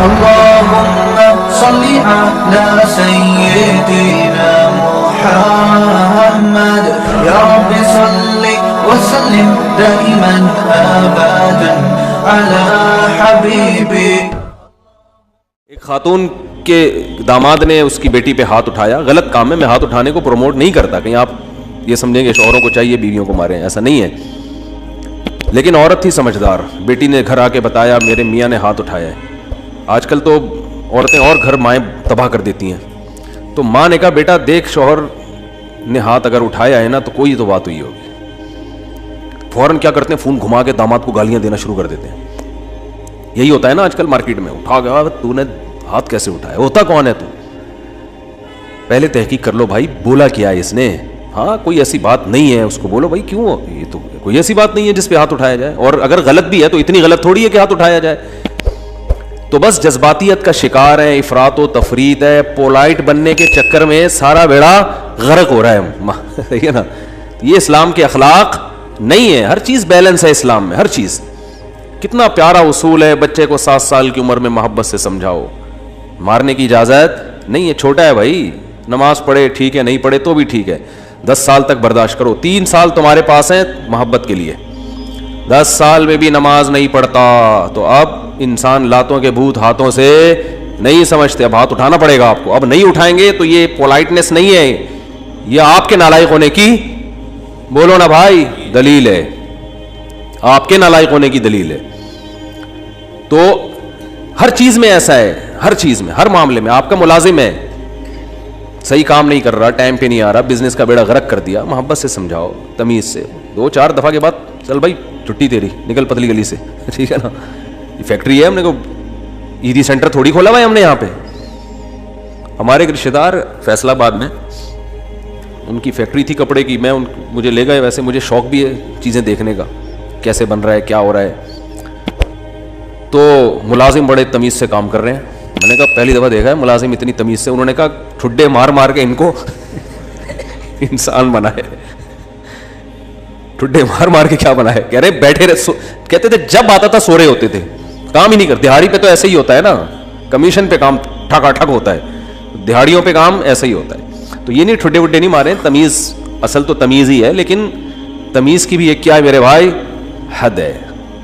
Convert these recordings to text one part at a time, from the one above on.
اللهم صل على سيدنا محمد يا رب صل وسلم دائما ابدا على حبيبي. ایک خاتون کے داماد نے اس کی بیٹی پہ ہاتھ اٹھایا. غلط کام ہے, میں ہاتھ اٹھانے کو پروموٹ نہیں کرتا, کہیں آپ یہ سمجھیں گے شوہروں کو چاہیے بیویوں کو ماریں, ایسا نہیں ہے. لیکن عورت تھی سمجھدار, بیٹی نے گھر آ کے بتایا میرے میاں نے ہاتھ اٹھایا ہے. آج کل تو عورتیں اور گھر مائیں تباہ کر دیتی ہیں. تو ماں نے کہا بیٹا دیکھ شوہر نے ہاتھ اگر اٹھایا ہے نا تو کوئی تو بات ہوئی ہوگی. فوراً کیا کرتے ہیں, فون گھما کے داماد کو گالیاں دینا شروع کر دیتے ہیں. یہی ہوتا ہے نا آج کل مارکیٹ میں, اٹھا گیا تو نے ہاتھ کیسے اٹھایا, ہوتا کون ہے تو, پہلے تحقیق کر لو بھائی بولا کیا ہے اس نے. ہاں کوئی ایسی بات نہیں ہے, اس کو بولو بھائی کیوں, یہ تو کوئی ایسی بات نہیں ہے جس پہ ہاتھ اٹھایا جائے, اور اگر غلط بھی ہے تو اتنی غلط تھوڑی ہے کہ ہاتھ اٹھایا جائے. تو بس جذباتیت کا شکار ہے, افراط و تفریط ہے, پولائٹ بننے کے چکر میں سارا بیڑا غرق ہو رہا ہے. ٹھیک ہے نا, یہ اسلام کے اخلاق نہیں ہے. ہر چیز بیلنس ہے اسلام میں, ہر چیز. کتنا پیارا اصول ہے, بچے کو 7 سال کی عمر میں محبت سے سمجھاؤ, مارنے کی اجازت نہیں ہے. چھوٹا ہے بھائی, نماز پڑھے ٹھیک ہے, نہیں پڑھے تو بھی ٹھیک ہے, 10 سال تک برداشت کرو. 3 سال تمہارے پاس ہیں محبت کے لیے, 10 سال میں بھی نماز نہیں پڑھتا تو اب انسان لاتوں کے بھوت ہاتھوں سے نہیں سمجھتے, اب ہاتھ اٹھانا پڑے گا آپ کو. اب نہیں اٹھائیں گے تو یہ پولائٹنس نہیں ہے, یہ آپ کے نالائق ہونے کی, بولو نا بھائی, دلیل ہے, آپ کے نالائق ہونے کی دلیل ہے. تو ہر چیز میں ایسا ہے, ہر چیز میں, ہر معاملے میں. آپ کا ملازم ہے, صحیح کام نہیں کر رہا, ٹائم پہ نہیں آ رہا, بزنس کا بیڑا غرق کر دیا, محبت سے سمجھاؤ, تمیز سے. 2-4 دفعہ کے بعد چل بھائی چھٹی تیری, نکل پتلی گلی سے, ٹھیک ہے نا. یہ فیکٹری ہے, ہم نے کو ایدی سینٹر تھوڑی کھولا ہوا ہے ہم نے یہاں پہ. ہمارے ایک رشتے دار فیصل آباد میں, ان کی فیکٹری تھی کپڑے کی, مجھے لے گئے. ویسے مجھے شوق بھی ہے چیزیں دیکھنے کا, کیسے بن رہا ہے, کیا ہو رہا ہے. تو ملازم بڑے تمیز سے کام کر رہے ہیں. میں نے کہا پہلی دفعہ دیکھا ہے ملازم اتنی تمیز سے. انہوں نے کہا ٹھڈے مار مار کے ان کو انسان بنائے, ٹھڈے مار مار کے کیا بنائے. کہہ رہے بیٹھے رہے, کہتے تھے جب آتا تھا سو رہے ہوتے تھے, کام ہی نہیں کرتے. دہاڑی پہ تو ایسے ہی ہوتا ہے نا, کمیشن پہ کام ٹھکا ٹھک ہوتا ہے, دہاڑیوں پہ کام ایسا ہی ہوتا ہے. تو یہ نہیں ٹھڈے وڈے نہیں مارے, تمیز, اصل تو تمیز ہی ہے, لیکن تمیز کی بھی ایک کیا ہے میرے بھائی, حد ہے,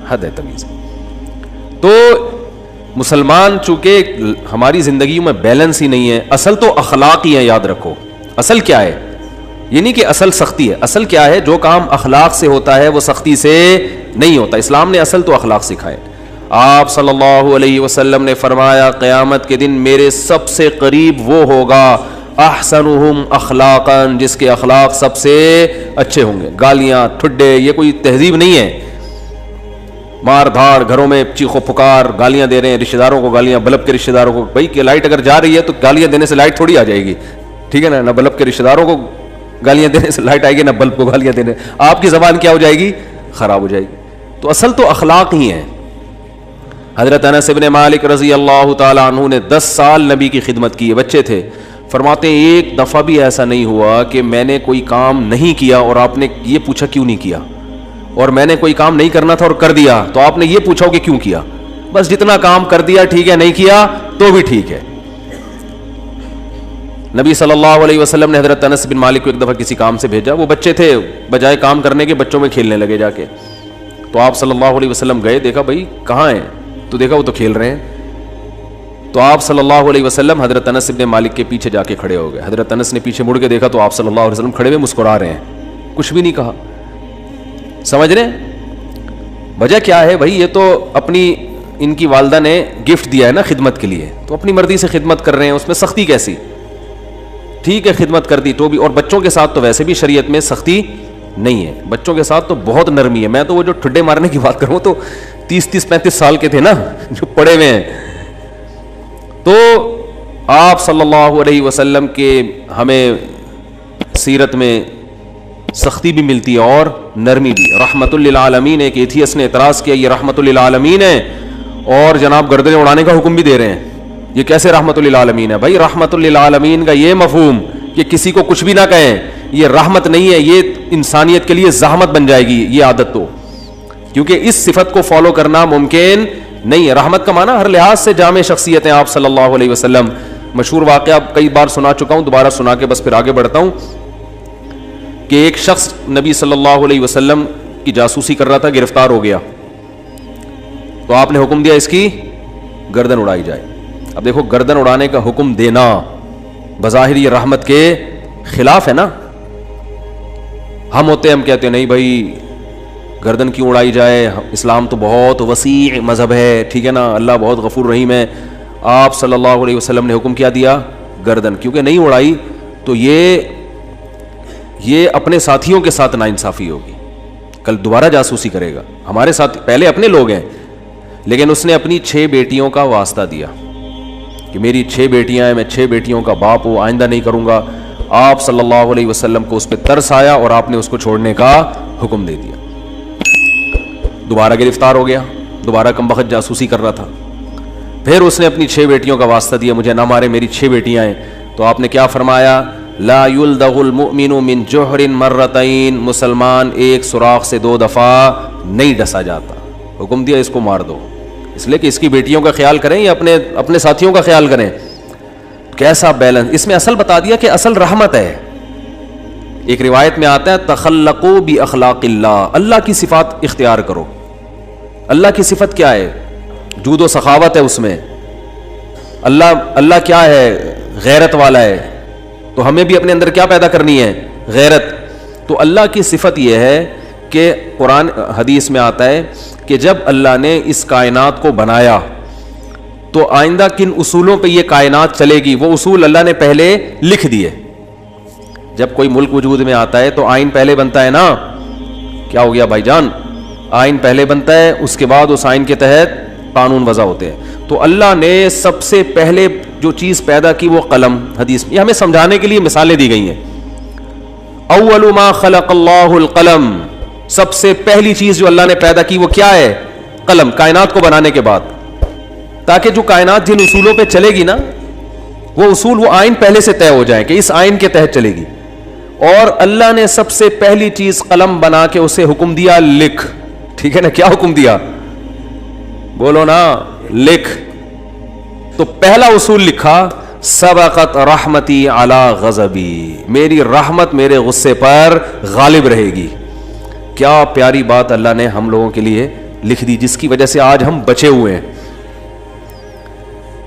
حد ہے تمیز. تو مسلمان چونکہ ہماری زندگیوں میں بیلنس ہی نہیں ہے. اصل تو اخلاق ہی ہے, یاد رکھو. اصل کیا ہے, یہ نہیں کہ اصل سختی ہے. اصل کیا ہے, جو کام اخلاق سے ہوتا ہے وہ سختی سے نہیں ہوتا. اسلام نے اصل تو اخلاق سکھائے. آپ صلی اللہ علیہ وسلم نے فرمایا قیامت کے دن میرے سب سے قریب وہ ہوگا احسنہم اخلاقا, جس کے اخلاق سب سے اچھے ہوں گے. گالیاں ٹھڈے یہ کوئی تہذیب نہیں ہے. مار دھاڑ, گھروں میں چیخو پکار, گالیاں دے رہے ہیں رشتہ داروں کو, گالیاں بلب کے رشتہ داروں کو. بھائی کہ لائٹ اگر جا رہی ہے تو گالیاں دینے سے لائٹ تھوڑی آ جائے گی, ٹھیک ہے نا. نہ بلب کے رشتہ داروں کو گالیاں دینے سے لائٹ آئے گی, نہ بلب کو گالیاں دینے. آپ کی زبان کیا ہو جائے گی, خراب ہو جائے گی. تو اصل تو اخلاق ہی ہے. حضرت انس بن مالک رضی اللہ تعالیٰ عنہ نے 10 سال نبی کی خدمت کی ہے, بچے تھے. فرماتے ہیں ایک دفعہ بھی ایسا نہیں ہوا کہ میں نے کوئی کام نہیں کیا اور آپ نے یہ پوچھا کیوں نہیں کیا, اور میں نے کوئی کام نہیں کرنا تھا اور کر دیا تو آپ نے یہ پوچھا کہ کیوں کیا. بس جتنا کام کر دیا ٹھیک ہے, نہیں کیا تو بھی ٹھیک ہے. نبی صلی اللہ علیہ وسلم نے حضرت انس بن مالک کو ایک دفعہ کسی کام سے بھیجا. وہ بچے تھے, بجائے کام کرنے کے بچوں میں کھیلنے لگے جا کے. تو آپ صلی اللہ علیہ وسلم گئے, دیکھا بھائی کہاں ہیں, تو دیکھا وہ تو کھیل رہے ہیں. تو آپ صلی اللہ علیہ وسلم حضرت انس بن مالک کے پیچھے جا کے کھڑے ہو گئے. حضرت انس نے پیچھے مڑ کے دیکھا تو آپ صلی اللہ علیہ وسلم کھڑے ہوئے مسکرا رہے ہیں, کچھ بھی نہیں کہا. سمجھ رہے ہیں وجہ کیا ہے بھائی, یہ تو اپنی ان کی والدہ نے گفٹ دیا ہے نا خدمت کے لیے, تو اپنی مرضی سے خدمت کر رہے ہیں, اس میں سختی کیسی. ٹھیک ہے خدمت کر دی تو بھی, اور بچوں کے ساتھ تو ویسے بھی شریعت میں سختی نہیں ہے, بچوں کے ساتھ تو بہت نرمی ہے. میں تو وہ جو ٹھڈے مارنے کی بات کروں تو 30-35 سال کے تھے نا جو پڑے ہوئے ہیں. تو آپ صلی اللہ علیہ وسلم کے ہمیں سیرت میں سختی بھی ملتی ہے اور نرمی بھی. رحمت للعالمین, ایک ایتھیس نے اعتراض کیا یہ رحمت للعالمین ہے اور جناب گردنیں اڑانے کا حکم بھی دے رہے ہیں, یہ کیسے رحمت للعالمین ہے. بھائی رحمت للعالمین کا یہ مفہوم کہ کسی کو کچھ بھی نہ کہیں یہ رحمت نہیں ہے, یہ انسانیت کے لیے زحمت بن جائے گی یہ عادت. تو کیونکہ اس صفت کو فالو کرنا ممکن نہیں ہے. رحمت کا معنی ہر لحاظ سے جامع شخصیت ہیں آپ صلی اللہ علیہ وسلم. مشہور واقعہ کئی بار سنا چکا ہوں, دوبارہ سنا کے بس پھر آگے بڑھتا ہوں, کہ ایک شخص نبی صلی اللہ علیہ وسلم کی جاسوسی کر رہا تھا, گرفتار ہو گیا, تو آپ نے حکم دیا اس کی گردن اڑائی جائے. اب دیکھو, گردن اڑانے کا حکم دینا بظاہر یہ رحمت کے خلاف ہے نا. ہم ہوتے ہیں, ہم کہتے ہیں نہیں بھائی گردن کیوں اڑائی جائے, اسلام تو بہت وسیع مذہب ہے, ٹھیک ہے نا, اللہ بہت غفور رحیم ہے. آپ صلی اللہ علیہ وسلم نے حکم کیا دیا, گردن, کیونکہ نہیں اڑائی تو یہ اپنے ساتھیوں کے ساتھ ناانصافی ہوگی. کل دوبارہ جاسوسی کرے گا. ہمارے ساتھ پہلے اپنے لوگ ہیں, لیکن اس نے اپنی 6 بیٹیوں کا واسطہ دیا کہ میری 6 بیٹیاں ہیں, میں 6 بیٹیوں کا باپ ہوں, آئندہ نہیں کروں گا. آپ صلی اللہ علیہ وسلم کو اس پہ ترس آیا اور آپ نے اس کو چھوڑنے کا حکم دے دیا. دوبارہ گرفتار ہو گیا, دوبارہ کمبخت جاسوسی کر رہا تھا. پھر اس نے اپنی 6 بیٹیوں کا واسطہ دیا, مجھے نہ مارے, میری 6 بیٹیاں ہیں. تو آپ نے کیا فرمایا, لا یلدغ المؤمن من جوہر مرتین, مسلمان ایک سوراخ سے 2 دفعہ نہیں ڈسا جاتا. حکم دیا اس کو مار دو, اس لیے کہ اس کی بیٹیوں کا خیال کریں یا اپنے ساتھیوں کا خیال کریں. کیسا بیلنس اس میں, اصل بتا دیا کہ اصل رحمت ہے. ایک روایت میں آتا ہے تخلقوا باخلاق اللہ, اللہ کی صفات اختیار کرو. اللہ کی صفت کیا ہے, جود و سخاوت ہے اس میں. اللہ کیا ہے, غیرت والا ہے. تو ہمیں بھی اپنے اندر کیا پیدا کرنی ہے, غیرت. تو اللہ کی صفت یہ ہے کہ قرآن حدیث میں آتا ہے کہ جب اللہ نے اس کائنات کو بنایا تو آئندہ کن اصولوں پہ یہ کائنات چلے گی, وہ اصول اللہ نے پہلے لکھ دیے. جب کوئی ملک وجود میں آتا ہے تو آئین پہلے بنتا ہے نا. کیا ہو گیا بھائی جان, آئین پہلے بنتا ہے, اس کے بعد اس آئین کے تحت قانون وضع ہوتے ہیں. تو اللہ نے سب سے پہلے جو چیز پیدا کی وہ قلم. حدیث میں یہ ہمیں سمجھانے کے لیے مثالیں دی گئی ہیں. اول ما خلق اللہ القلم, سب سے پہلی چیز جو اللہ نے پیدا کی وہ کیا ہے, قلم. کائنات کو بنانے کے بعد, تاکہ جو کائنات جن اصولوں پہ چلے گی نا, وہ اصول, وہ آئین پہلے سے طے ہو جائیں کہ اس آئین کے تحت چلے گی. اور اللہ نے سب سے پہلی چیز قلم بنا کے اسے حکم دیا لکھ. ٹھیک ہے نا, کیا حکم دیا, بولو نا, لکھ. تو پہلا اصول لکھا, سبقت رحمتی علی غضبی, میری رحمت میرے غصے پر غالب رہے گی. کیا پیاری بات اللہ نے ہم لوگوں کے لیے لکھ دی, جس کی وجہ سے آج ہم بچے ہوئے ہیں.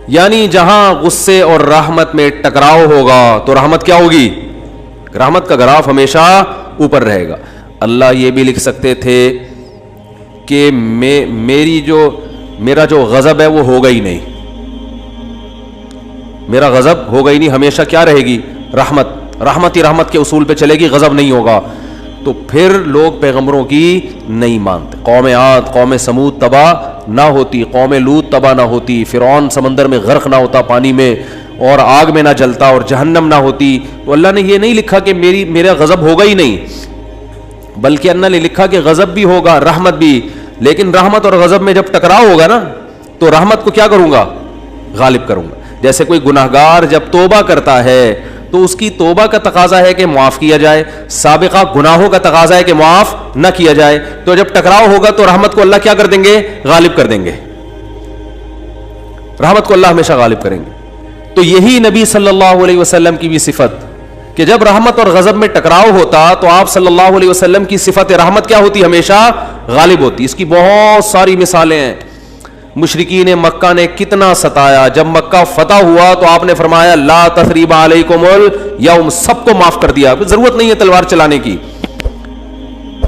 یعنی جہاں غصے اور رحمت میں ٹکراؤ ہوگا تو رحمت کیا ہوگی, رحمت کا گراف ہمیشہ اوپر رہے گا. اللہ یہ بھی لکھ سکتے تھے کہ میرا جو غضب ہے وہ ہوگا ہی نہیں, میرا غضب ہوگا ہی نہیں, ہمیشہ کیا رہے گی, رحمت. رحمت ہی رحمت کے اصول پہ چلے گی, غضب نہیں ہوگا. تو پھر لوگ پیغمبروں کی نہیں مانتے. قوم عاد, قوم سمود تباہ نہ ہوتی, قوم لوط تباہ نہ ہوتی, فرعون سمندر میں غرق نہ ہوتا پانی میں, اور آگ میں نہ جلتا, اور جہنم نہ ہوتی. تو اللہ نے یہ نہیں لکھا کہ میرا غضب ہوگا ہی نہیں, بلکہ اللہ نے لکھا کہ غضب بھی ہوگا, رحمت بھی. لیکن رحمت اور غضب میں جب ٹکراؤ ہوگا نا, تو رحمت کو کیا کروں گا, غالب کروں گا. جیسے کوئی گناہگار جب توبہ کرتا ہے تو اس کی توبہ کا تقاضا ہے کہ معاف کیا جائے, سابقہ گناہوں کا تقاضا ہے کہ معاف نہ کیا جائے. تو جب ٹکراؤ ہوگا تو رحمت کو اللہ کیا کر دیں گے, غالب کر دیں گے. رحمت کو اللہ ہمیشہ غالب کریں گے. تو یہی نبی صلی اللہ علیہ وسلم کی بھی صفت, کہ جب رحمت اور غضب میں ٹکراؤ ہوتا تو آپ صلی اللہ علیہ وسلم کی صفت رحمت کیا ہوتی, ہمیشہ غالب ہوتی. اس کی بہت ساری مثالیں ہیں. مشرکین مکہ نے کتنا ستایا, جب مکہ فتح ہوا تو آپ نے فرمایا لا تثریب علیکم الیوم, سب کو معاف کر دیا, ضرورت نہیں ہے تلوار چلانے کی.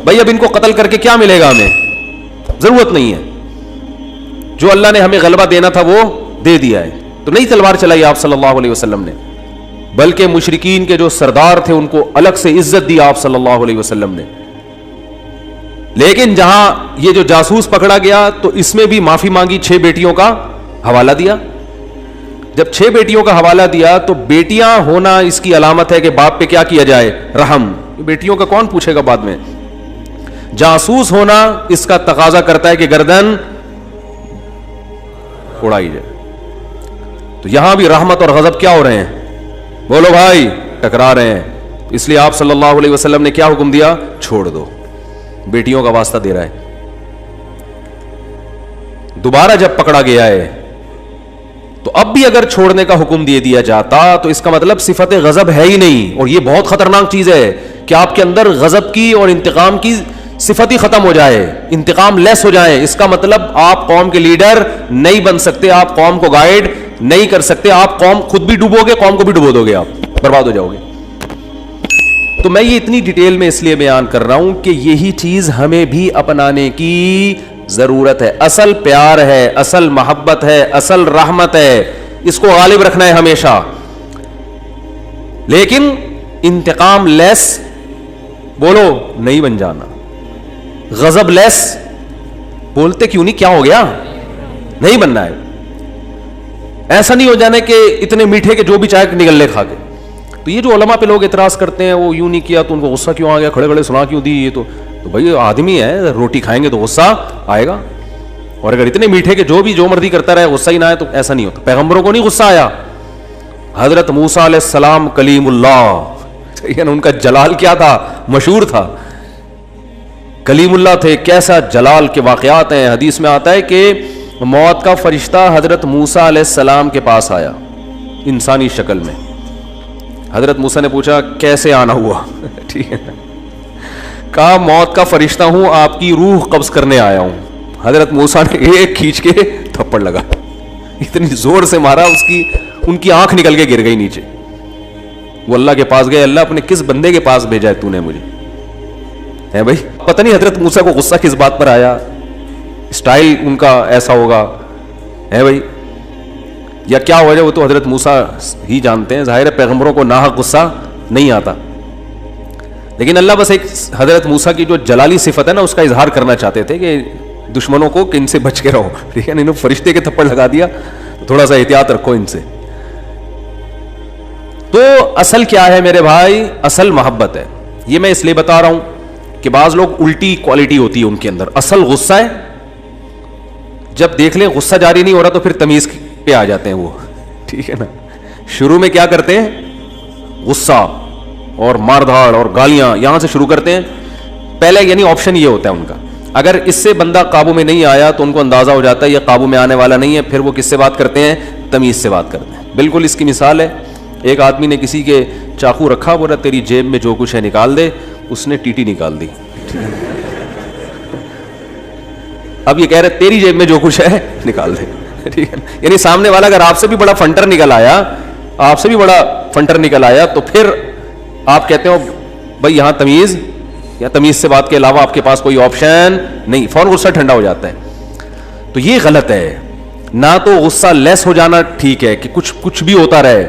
بھائی اب ان کو قتل کر کے کیا ملے گا ہمیں, ضرورت نہیں ہے. جو اللہ نے ہمیں غلبہ دینا تھا وہ دے دیا ہے. تو نہیں تلوار چلائی آپ صلی اللہ علیہ وسلم نے, بلکہ مشرکین کے جو سردار تھے ان کو الگ سے عزت دی آپ صلی اللہ علیہ وسلم نے. لیکن جہاں یہ جو جاسوس پکڑا گیا تو اس میں بھی معافی مانگی, 6 بیٹیوں کا حوالہ دیا. جب 6 بیٹیوں کا حوالہ دیا تو بیٹیاں ہونا اس کی علامت ہے کہ باپ پہ کیا کیا جائے, رحم. بیٹیوں کا کون پوچھے گا بعد میں. جاسوس ہونا اس کا تقاضا کرتا ہے کہ گردن اڑائی جائے. تو یہاں بھی رحمت اور غضب کیا ہو رہے ہیں, بولو بھائی, ٹکرا رہے ہیں. اس لیے آپ صلی اللہ علیہ وسلم نے کیا حکم دیا, چھوڑ دو. بیٹیوں کا واسطہ دے رہا ہے. دوبارہ جب پکڑا گیا ہے تو اب بھی اگر چھوڑنے کا حکم دے دیا جاتا تو اس کا مطلب صفت غضب ہے ہی نہیں. اور یہ بہت خطرناک چیز ہے کہ آپ کے اندر غضب کی اور انتقام کی صفت ہی ختم ہو جائے, انتقام لیس ہو جائے. اس کا مطلب آپ قوم کے لیڈر نہیں بن سکتے, آپ قوم کو گائیڈ نہیں کر سکتے, آپ قوم خود بھی ڈوبو گے, قوم کو بھی ڈبو دو گے, آپ برباد ہو جاؤ گے. تو میں یہ اتنی ڈیٹیل میں اس لیے بیان کر رہا ہوں کہ یہی چیز ہمیں بھی اپنانے کی ضرورت ہے. اصل پیار ہے, اصل محبت ہے, اصل رحمت ہے, اس کو غالب رکھنا ہے ہمیشہ. لیکن انتقام لیس بولو نہیں بن جانا, غضب لیس بولتے کیوں نہیں, کیا ہو گیا, نہیں بننا ہے. ایسا نہیں ہو جانا کہ اتنے میٹھے کے جو بھی چاہے نگل لے کھا کے. تو یہ جو علماء پہ لوگ اعتراض کرتے ہیں وہ یوں نہیں کیا تو ان کو غصہ کیوں آ گیا, کھڑے کھڑے سنا کیوں دی, یہ تو بھائی آدمی ہے, روٹی کھائیں گے تو غصہ آئے گا. اور اگر اتنے میٹھے کہ جو بھی جو مرضی کرتا رہے غصہ ہی نہ آئے تو ایسا نہیں ہوتا. پیغمبروں کو نہیں غصہ آیا. حضرت موسیٰ علیہ السلام کلیم اللہ, ان کا جلال کیا تھا, مشہور تھا, کلیم اللہ تھے. کیسا جلال کے واقعات ہیں. حدیث میں آتا ہے کہ موت کا فرشتہ حضرت موسیٰ علیہ السلام کے پاس آیا انسانی شکل میں. حضرت موسیٰ نے پوچھا کیسے آنا ہوا, ٹھیک ہے, کہا موت کا فرشتہ ہوں, آپ کی روح قبض کرنے آیا ہوں. حضرت موسیٰ نے ایک کھینچ کے تھپڑ لگا, اتنی زور سے مارا ان کی آنکھ نکل کے گر گئی نیچے. وہ اللہ کے پاس گئے, اللہ اپنے کس بندے کے پاس بھیجا ہے تو نے مجھے, ہے بھائی پتہ نہیں حضرت موسیٰ کو غصہ کس بات پر آیا, اسٹائل ان کا ایسا ہوگا, ہے بھائی, یا کیا وجہ وہ تو حضرت موسیٰ ہی جانتے ہیں. ظاہر ہے پیغمبروں کو ناحق غصہ نہیں آتا, لیکن اللہ بس ایک حضرت موسیٰ کی جو جلالی صفت ہے نا اس کا اظہار کرنا چاہتے تھے کہ دشمنوں کو کہ ان سے بچ کے رہو, ٹھیک ہے, انہوں نے فرشتے کے تھپڑ لگا دیا, تھوڑا سا احتیاط رکھو ان سے. تو اصل کیا ہے میرے بھائی, اصل محبت ہے. یہ میں اس لیے بتا رہا ہوں کہ بعض لوگ الٹی کوالٹی ہوتی ہے ان کے اندر, اصل غصہ ہے, جب دیکھ لیں غصہ جاری نہیں ہو رہا تو پھر تمیز پہ آ جاتے ہیں وہ, ٹھیک ہے نا. شروع میں کیا کرتے ہیں, غصہ اور مار دھاڑ اور گالیاں یہاں سے شروع کرتے ہیں پہلے, یعنی آپشن یہ ہوتا ہے ان کا. اگر اس سے بندہ قابو میں نہیں آیا تو ان کو اندازہ ہو جاتا ہے یہ قابو میں آنے والا نہیں ہے, پھر وہ کس سے بات کرتے ہیں, تمیز سے بات کرتے ہیں. بالکل اس کی مثال ہے, ایک آدمی نے کسی کے چاقو رکھا, بولا تیری جیب میں جو کچھ ہے نکال دے, اس نے ٹیٹی نکال دی. اب یہ کہہ رہے تیری جیب میں جو کچھ ہے نکال دے, ٹھیک ہے. یعنی سامنے والا اگر آپ سے بھی بڑا فنٹر نکل آیا, آپ سے بھی بڑا فنٹر نکل آیا تو پھر آپ کہتے ہو بھائی یہاں تمیز, یا تمیز سے بات کے علاوہ آپ کے پاس کوئی آپشن نہیں, فوراً غصہ ٹھنڈا ہو جاتا ہے. تو یہ غلط ہے. نہ تو غصہ لیس ہو جانا ٹھیک ہے کہ کچھ بھی ہوتا رہے,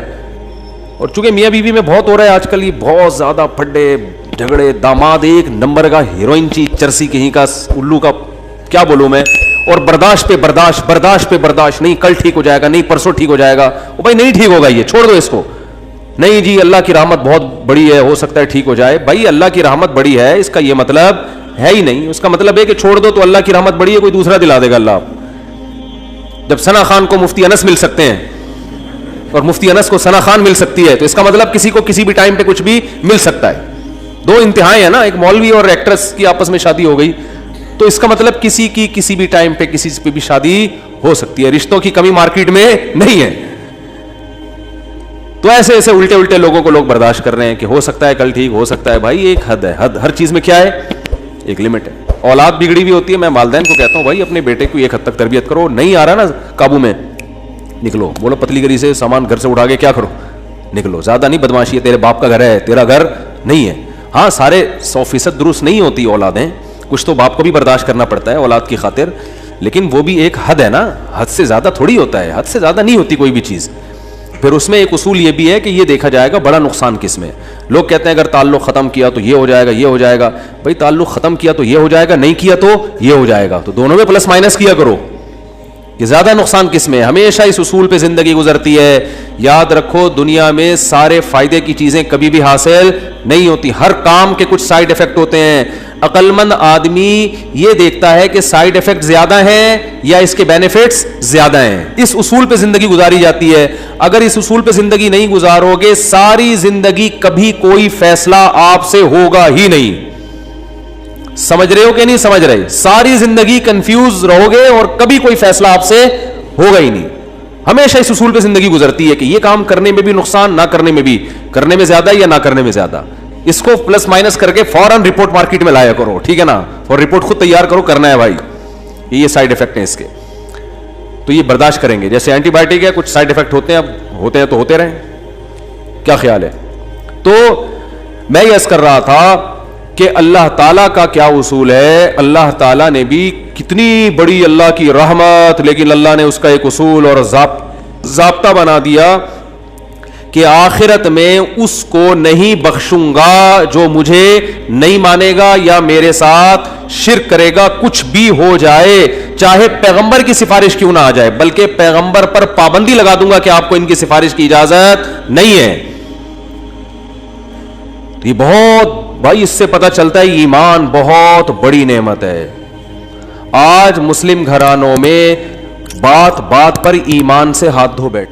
اور چونکہ میاں بیوی میں بہت ہو رہا ہے آج کل, یہ بہت زیادہ پھڈے جھگڑے, داماد ایک نمبر کا ہیروئن چرسی کہیں کا الو کا, کیا بولوں میں, اور برداشت پہ برداشت, نہیں کل ٹھیک ہو جائے گا, نہیں پرسوں ٹھیک ہو جائے گا, وہ بھائی نہیں ٹھیک ہوگا, یہ چھوڑ دو اس کو, نہیں جی اللہ کی رحمت بہت بڑی ہے, ہو سکتا ہے ٹھیک ہو جائے. بھائی اللہ کی رحمت بڑی ہے اس کا یہ مطلب ہے ہی نہیں. اس کا مطلب ہے کہ چھوڑ دو تو اللہ کی رحمت بڑی ہے, کوئی دوسرا دلا دے گا اللہ. جب ثنا خان کو مفتی انس مل سکتے ہیں اور مفتی انس کو ثنا خان مل سکتی ہے تو اس کا مطلب کسی کو کسی بھی ٹائم پہ کچھ بھی مل سکتا ہے. دو انتہائیں ہیں نا, ایک مولوی اور ایکٹریس کی آپس میں شادی ہو گئی تو اس کا مطلب کسی کی کسی بھی ٹائم پہ کسی پہ بھی شادی ہو سکتی ہے. رشتوں کی کمی مارکیٹ میں نہیں ہے. تو ایسے ایسے الٹے لوگوں کو لوگ برداشت کر رہے ہیں کہ ہو سکتا ہے کل ٹھیک ہو سکتا ہے. بھائی ایک حد ہے, حد ہر چیز میں کیا ہے, ایک لمٹ ہے. اولاد بگڑی بھی ہوتی ہے, میں والدین کو کہتا ہوں بھائی اپنے بیٹے کو ایک حد تک تربیت کرو, نہیں آ رہا نا قابو میں, نکلو, بولو پتلی گری سے سامان گھر سے اٹھا کے کیا کرو, نکلو. زیادہ نہیں بدماشی ہے, تیرے باپ کا گھر ہے, تیرا گھر نہیں ہے. ہاں سارے 100% درست نہیں ہوتی اولادیں, کچھ تو باپ کو بھی برداشت کرنا پڑتا ہے اولاد کی خاطر, لیکن وہ بھی ایک حد ہے نا, حد سے زیادہ تھوڑی ہوتا ہے, حد سے زیادہ نہیں ہوتی کوئی بھی چیز. پھر اس میں ایک اصول یہ بھی ہے کہ یہ دیکھا جائے گا بڑا نقصان کس میں. لوگ کہتے ہیں اگر تعلق ختم کیا تو یہ ہو جائے گا, یہ ہو جائے گا. بھائی تعلق ختم کیا تو یہ ہو جائے گا, نہیں کیا تو یہ ہو جائے گا, تو دونوں میں پلس مائنس کیا کرو. یہ زیادہ نقصان کس میں, ہمیشہ اس اصول پہ زندگی گزرتی ہے. یاد رکھو دنیا میں سارے فائدے کی چیزیں کبھی بھی حاصل نہیں ہوتی, ہر کام کے کچھ سائیڈ افیکٹ ہوتے ہیں. عقل مند آدمی یہ دیکھتا ہے کہ سائیڈ افیکٹ زیادہ ہیں یا اس کے بینیفٹس زیادہ ہیں. اس اصول پہ زندگی گزاری جاتی ہے. اگر اس اصول پہ زندگی نہیں گزارو گے ساری زندگی کبھی کوئی فیصلہ آپ سے ہوگا ہی نہیں. سمجھ رہے ہو کہ نہیں سمجھ رہے؟ ساری زندگی کنفیوز رہو گے اور کبھی کوئی فیصلہ آپ سے ہوگا ہی نہیں. ہمیشہ اس اصول پہ زندگی گزرتی ہے کہ یہ کام کرنے میں بھی نقصان, نہ کرنے میں بھی, کرنے میں زیادہ یا نہ کرنے میں زیادہ. اس کو پلس مائنس کر کے فوراً رپورٹ مارکیٹ میں لایا کرو, ٹھیک ہے نا, اور رپورٹ خود تیار کرو, کرنا ہے بھائی. یہ سائیڈ افیکٹ ہیں اس کے, تو یہ برداشت کریں گے. جیسے اینٹی بائیوٹک ہے, کچھ سائیڈ افیکٹ ہوتے ہیں, اب ہوتے ہیں تو ہوتے رہیں. کیا خیال ہے؟ تو میں یہ عرض کر رہا تھا کہ اللہ تعالیٰ کا کیا اصول ہے. اللہ تعالیٰ نے بھی کتنی بڑی اللہ کی رحمت, لیکن اللہ نے اس کا ایک اصول اور ضابطہ بنا دیا کہ آخرت میں اس کو نہیں بخشوں گا جو مجھے نہیں مانے گا یا میرے ساتھ شرک کرے گا, کچھ بھی ہو جائے, چاہے پیغمبر کی سفارش کیوں نہ آ جائے, بلکہ پیغمبر پر پابندی لگا دوں گا کہ آپ کو ان کی سفارش کی اجازت نہیں ہے. یہ بہت بھائی, اس سے پتہ چلتا ہے ایمان بہت بڑی نعمت ہے. آج مسلم گھرانوں میں بات بات پر ایمان سے ہاتھ دھو بیٹھ